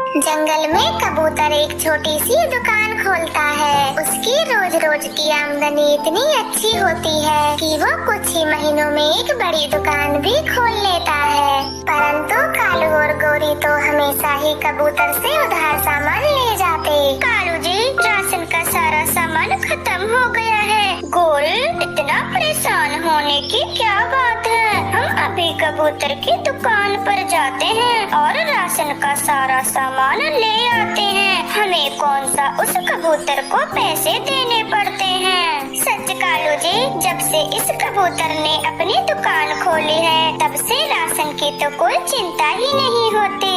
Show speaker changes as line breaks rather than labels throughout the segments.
जंगल में कबूतर एक छोटी सी दुकान खोलता है। उसकी रोज रोज की आमदनी इतनी अच्छी होती है कि वो कुछ ही महीनों में एक बड़ी दुकान भी खोल लेता है। परंतु कालू और गोरी तो हमेशा ही कबूतर से उधार सामान ले जाते। कालू जी, राशन का सारा सामान खत्म हो गया है। गोरी, इतना परेशान होने की क्या बात है? हम अभी कबूतर की दुकान पर जाते हैं और राशन का सारा सामान ले आते हैं। हमें कौन सा उस कबूतर को पैसे देने पड़ते हैं। सच कालू जी, जब से इस कबूतर ने अपनी दुकान खोली है तब से राशन की तो कोई चिंता ही नहीं होती।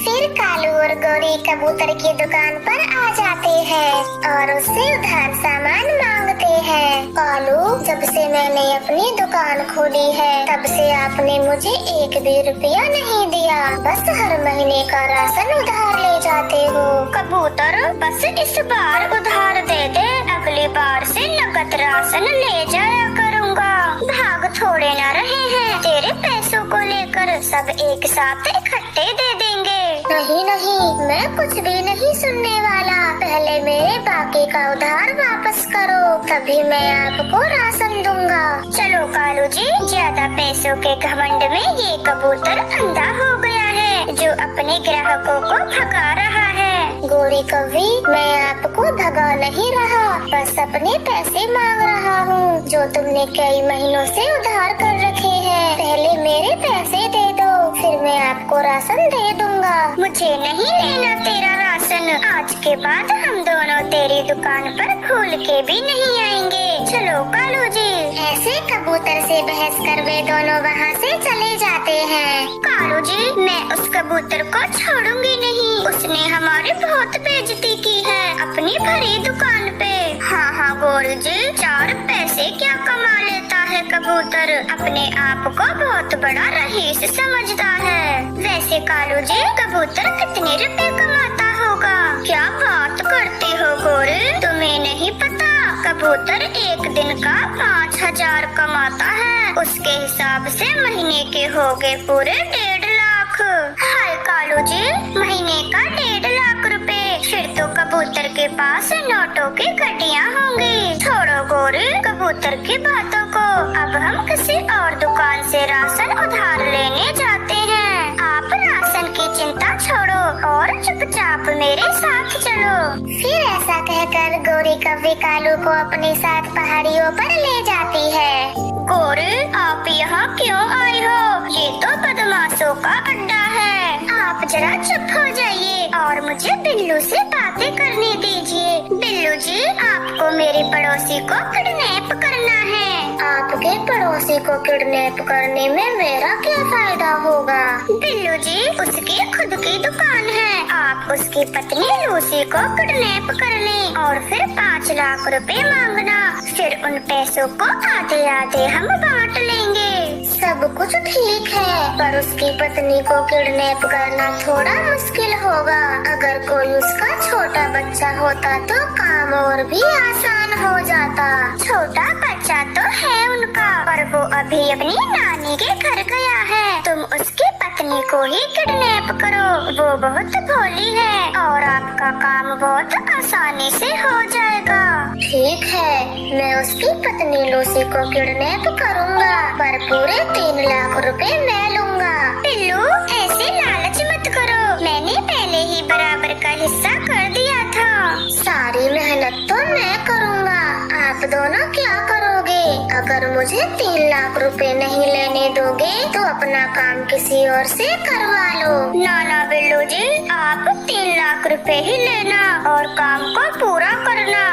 फिर कालू और गोरी कबूतर की दुकान पर आ जाते हैं और उससे उधार सामान मांगते हैं। कालू, जब से मैंने अपनी दुकान खोली है तब से आपने मुझे एक भी रुपया नहीं दिया, बस हर महीने का राशन उधार ले जाते हो। कबूतर, बस इस बार उधार दे दे, अगली बार से नकद राशन ले जाया करूँगा। भाग थोड़े न रहे हैं, तेरे पैसों को लेकर सब एक साथ इकट्ठे दे देंगे। नहीं नहीं, मैं कुछ भी नहीं सुनने वाला। पहले मेरे बाकी का उधार वापस करो, तभी मैं आपको राशन दूंगा। चलो कालू जी, ज्यादा पैसों के घमंड में ये कबूतर अंधा हो गया है जो अपने ग्राहकों को भगा रहा है। गोरी कवि, मैं आपको भगा नहीं रहा, बस अपने पैसे मांग रहा हूँ जो तुमने कई महीनों से उधार कर रखे हैं। पहले मेरे पैसे दे दो, फिर मैं आपको राशन दे दूंगा। मुझे नहीं लेना तेरा राशन, आज के बाद हम दोनों तेरी दुकान पर भूल के भी नहीं आएंगे। चलो कालू जी। ऐसे कबूतर से बहस कर वे दोनों वहाँ से चले जाते हैं। कालू जी, मैं उस कबूतर को छोड़ूंगी नहीं, उसने हमारी बहुत बेइज्जती की है अपनी भरी दुकान पे। हाँ हाँ गोरू जी, 4 पैसे क्या कमा लेता है कबूतर, अपने आप को बहुत बड़ा रईस समझता है। वैसे कालू जी, कबूतर कितने रुपए कमाता होगा? क्या बात करती हो गोरी, तुम्हें नहीं पता? कबूतर एक दिन का 5000 कमाता है, उसके हिसाब से महीने के हो गए पूरे 1.5 लाख। हाय कालू जी, महीने का 1.5 लाख रुपए, फिर तो कबूतर के पास नोटों की गड्डियाँ होंगी। छोड़ो गोरी कबूतर की बातों को, अब हम किसी और दुकान से राशन उधार लेने जाते हैं। आप राशन की चिंता छोड़ो और चुपचाप मेरे साथ चलो। फिर ऐसा कहकर गोरी कव्वे कालू को अपने साथ पहाड़ियों पर ले जाती है। गोरी, आप यहाँ क्यों आई हो? ये तो बदमाशों का अड्डा है। आप जरा चुप हो जाइए और मुझे बिल्लू से बातें करने दीजिए। बिल्लू जी, आपको मेरे पड़ोसी को किडनैप करना है। आपके पड़ोसी को किडनैप करने में मेरा क्या फायदा होगा? बिल्लू जी, उसकी खुद की दुकान है, आप उसकी पत्नी लूसी को किडनैप कर लें और फिर 5 लाख रुपए मांगना, फिर उन पैसों को आधे आधे हम बांट लेंगे। सब कुछ ठीक है, पर उसकी पत्नी को किडनैप करना थोड़ा मुश्किल होगा। अगर कोई उसका छोटा बच्चा होता तो काम और भी आसान हो जाता। छोटा बच्चा तो है उनका, पर वो अभी अपनी नानी के घर गया है। तुम उसकी पत्नी को ही किडनैप करो, वो बहुत भोली है और आपका काम बहुत आसानी से हो जाएगा। ठीक है, मैं उसकी पत्नी लूसी को किडनैप करूँगा, पर पूरे 3 लाख रुपए मैं लूँगा। बिल्लू, ऐसे लालच मत करो, मैंने पहले ही बराबर का हिस्सा कर दिया था। सारी मेहनत तो मैं करूँगा, आप दोनों क्या करोगे? अगर मुझे 3 लाख रुपए नहीं लेने दोगे तो अपना काम किसी और से करवा लो। ना बिल्लू जी, आप 3 लाख रुपए ही लेना और काम को पूरा करना।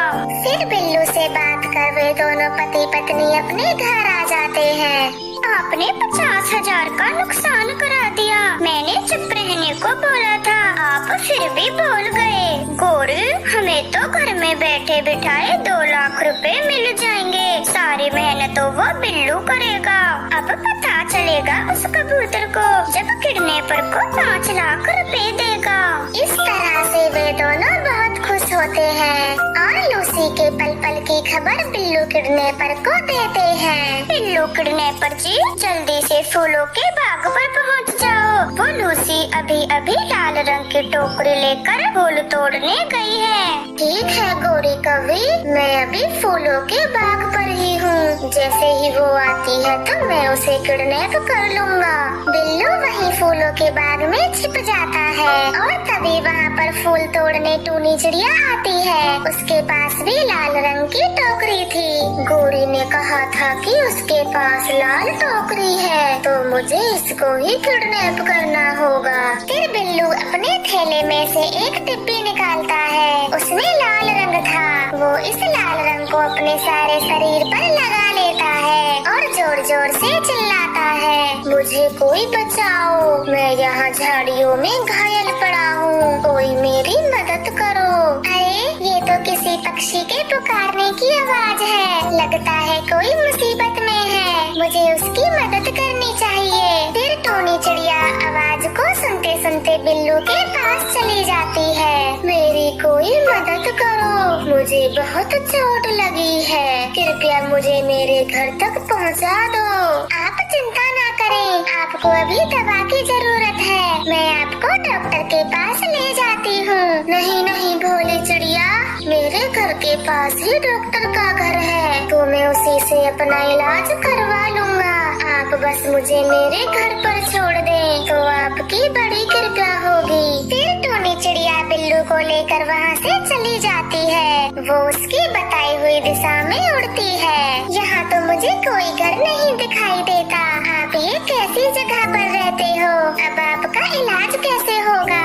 फिर बिल्लू से बात कर वे दोनों पति पत्नी अपने घर आ जाते हैं। आपने 50,000 का नुकसान करा दिया, मैंने चुप रहने को बोला था, आप फिर भी बोल गए। गोरी, हमें तो घर में बैठे बिठाए 2 लाख रुपए मिल जाएंगे, सारी मेहनत तो वो बिल्लू करेगा। अब पता चलेगा उस कबूतर को जब किडनैपर को 5 लाख रुपए देगा। इस तरह से वे दोनों बहुत खुश होते हैं और लूसी के पल पल की खबर बिल्लू के किडनैपर को देते हैं। बिल्लू किडनैपर जी जल्दी से फूलों के बाग पर पहुंच जाओ। वो लूसी अभी अभी लाल रंग की टोकरी लेकर फूल तोड़ने गई है। ठीक है गोरी कौवी, मैं अभी फूलों के बाग पर ही हूँ। जैसे ही वो आती है तो मैं उसे किडनैप कर लूँगा। बिल्लू वहीं फूलों के बाग में छिप जाता है और तभी वहाँ पर फूल तोड़ने टूनी चिड़िया आती है। उसके पास भी लाल रंग की टोकरी थी। गोरी ने कहा था कि उसके पास लाल टोकरी है तो मुझे इसको ही किडनैप करना होगा। फिर बिल्लू अपने थैले में से एक डिब्बी निकालता है। उसमें लाल रंग था। वो इस लाल रंग को अपने सारे शरीर पर लगा लेता है और जोर जोर से चिल्लाता है, मुझे कोई बचाओ, मैं यहाँ झाड़ियों में घायल पड़ा हूँ, कोई मेरी मदद करो। अरे ये तो किसी पक्षी के पुकारने की आवाज है। लगता है कोई मुसीबत में है, मुझे उसकी मदद करनी चाहिए। फिर टोनी चिड़िया आवाज को सुनते सुनते बिल्लू के पास चली जाती है। मेरी कोई मदद करो, मुझे बहुत चोट लगी है, कृपया मुझे मेरे घर तक पहुंचा दो। आप चिंता ना करें, आपको अभी दवा की जरूरत है, मैं आपको डॉक्टर के पास ले जाती हूँ। नहीं नहीं भोली चिड़िया, मेरे घर के पास ही डॉक्टर का घर है तो मैं उसी से अपना इलाज करवा लूँगा। आप बस मुझे मेरे घर पर छोड़ दें तो आपकी बड़ी कृपा होगी। फिर टोनी चिड़िया बिल्लू को लेकर वहाँ से चली जाती है। वो उसकी बताई हुई दिशा में उड़ती है। यहाँ तो मुझे कोई घर नहीं दिखाई देता। आप ये कैसी जगह पर रहते हो? अब आपका इलाज कैसे होगा?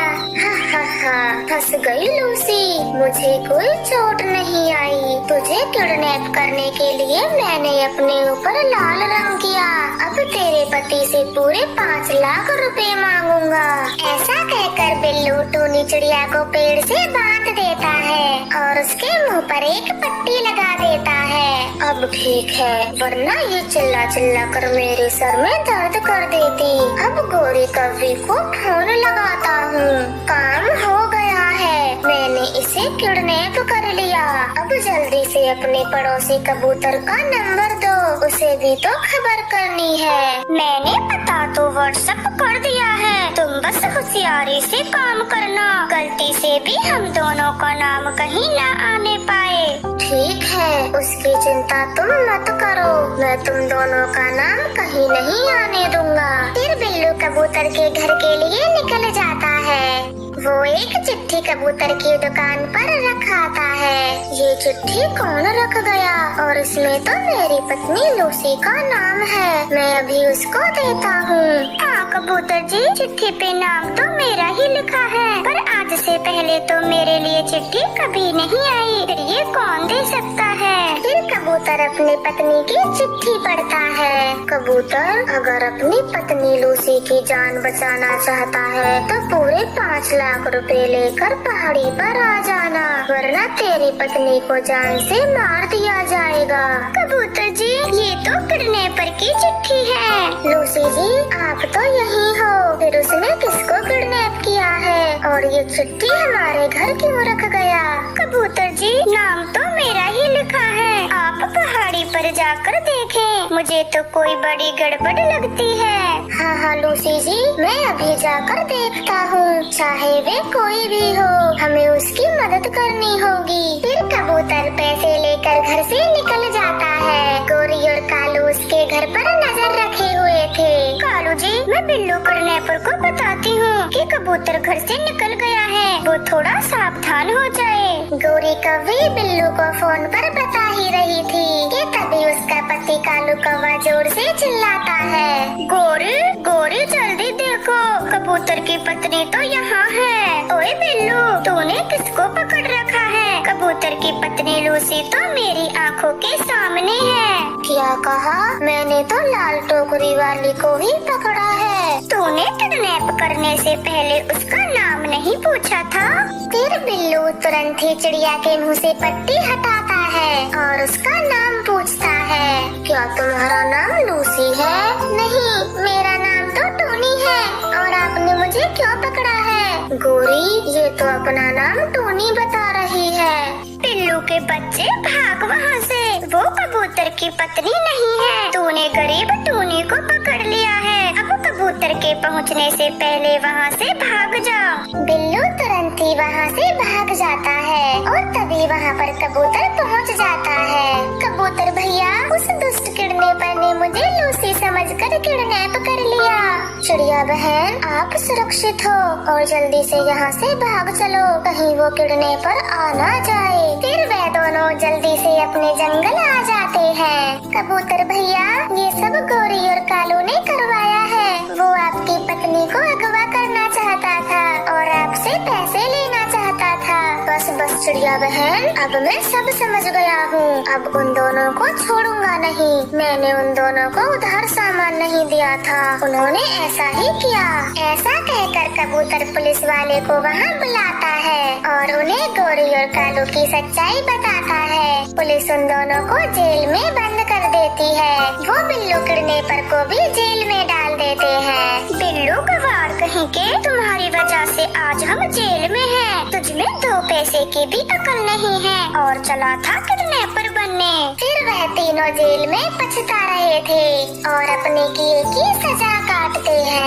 हा फंस गई लूसी, मुझे कोई चोट नहीं आई। तुझे किडनैप करने के लिए मैंने अपने ऊपर लाल रंग किया। अब तेरे पति से पूरे 5 लाख रुपए मांगूंगा। ऐसा कहकर बिल्लू टोनी चिड़िया को पेड़ से बांध देता है और उसके मुंह पर एक पट्टी लगा देता है। अब ठीक है, वरना ये चिल्ला चिल्ला कर मेरे सर में दर्द कर देती। अब गोरी कौवी को फोन लगाता हूँ। काम हो गया है, मैंने इसे किडनैप कर लिया। अब जल्दी से अपने पड़ोसी कबूतर का नंबर दो, उसे भी तो खबर करनी है। मैंने पता तो व्हाट्सएप कर दिया है, तुम बस होशियारी से काम करना, गलती से भी हम दोनों का नाम कहीं ना आने पाए। ठीक है, उसकी चिंता तुम मत करो, मैं तुम दोनों का नाम कहीं नहीं आने दूंगा। फिर बिल्लू कबूतर के घर के लिए निकल जाता है। वो एक चिट्ठी कबूतर की दुकान पर रखाता है। ये चिट्ठी कौन रख गया? और इसमें तो मेरी पत्नी लूसी का नाम है, मैं अभी उसको देता हूँ। हाँ कबूतर जी, चिट्ठी पे नाम तो मेरा ही लिखा है, पर आज से पहले तो मेरे लिए चिट्ठी कभी नहीं आई, फिर ये कौन दे सकता है? फिर कबूतर अपनी पत्नी की चिट्ठी पढ़ता है। कबूतर अगर अपनी पत्नी लूसी की जान बचाना चाहता है तो पूरे 5 लाख रुपए लेकर पहाड़ी पर आ जाना, वरना तेरी पत्नी को जान से मार दिया जाएगा। कबूतर जी, ये तो किडनैपर की चिट्ठी है। लूसी जी, आप तो यही हो, फिर उसने किसको किडनैप किया है और ये चिट्ठी हमारे घर क्यों रख गया? कबूतर जी, नाम तो मेरा ही लिखा है, आप पहाड़ी पर जाकर देखें, मुझे तो कोई बड़ी गड़बड़ लगती है। हाँ लूसी जी, मैं अभी जाकर देखता हूँ, चाहे वे कोई भी हो, हमें उसकी मदद करनी होगी। फिर कबूतर पैसे लेकर घर से निकल जाता है। गोरी और कालू उसके घर पर नजर रखे हुए थे। कालू जी, मैं बिल्लू किडनैपर को बताती हूँ कि कबूतर घर से निकल गया है, वो थोड़ा सावधान हो जाए। गोरी कौवी बिल्लू को फोन पर बता ही रही थी कि तभी उसका पति कालू कौवा जोर से चिल्लाता है, गोरी गोरी जल्दी देखो, कबूतर की पत्नी तो यहाँ है। ओए बिल्लू, तूने किसको पकड़ रखा है? कबूतर की पत्नी लूसी तो मेरी आँखों के सामने है। क्या कहा? मैंने तो लाल टोकरी वाली को ही पकड़ा है। तूने किडनैप करने से पहले उसका नाम नहीं पूछा था? फिर बिल्लू तुरंत ही चिड़िया के मुँह से पट्टी हटाता है और उसका नाम पूछता है, क्या तुम्हारा नाम लूसी है? नहीं, मेरा नाम तो टोनी है। और आपने मुझे क्यों पकड़ा है? गोरी, ये तो अपना नाम टोनी बता रही है। पिल्लू बिल्लू के बच्चे भाग वहाँ से, वो कबूतर की पत्नी नहीं है, तूने गरीब टूनी को पकड़ लिया है। अब कबूतर के पहुँचने से पहले वहाँ से भाग जाओ। बिल्लू तुरंत ही वहाँ से भाग जाता है और तभी वहाँ पर कबूतर पहुँच जाता है। कबूतर भैया, उस दुष्ट किडनैपर ने मुझे लूसी समझकर किडनैप कर लिया। चिड़िया बहन, आप सुरक्षित हो और जल्दी से यहाँ से भाग चलो, कहीं वो किडनैपर आ ना जाए। फिर वे दोनों जल्दी से अपने जंगल आ जाते हैं। कबूतर भैया, ये सब गोरी और कालू ने करवाया है। वो आपकी पत्नी को अगवा करना चाहता था और आपसे पैसे लेना चाहता था। बस बस चिड़िया बहन, अब मैं सब समझ गया हूँ। अब उन दोनों को छोड़ूंगा नहीं। मैंने उन दोनों को उधार सामान नहीं दिया था, उन्होंने ऐसा ही किया। ऐसा कहकर कबूतर पुलिस वाले को वहाँ बुलाता है और उन्हें गोरी और कालू की सच्चाई बताता है। पुलिस उन दोनों को जेल में बंद कर देती है। वो बिल्लू किडनैपर को भी जेल में डाल देते हैं। बिल्लू गवार कहीं के, तुम्हारी वजह से आज हम जेल में हैं। तुझमें 2 पैसे की भी अकल नहीं है और चला था किडनैपर बनने। फिर वह तीनों जेल में पछता रहे थे और अपने किए की सजा काटते हैं।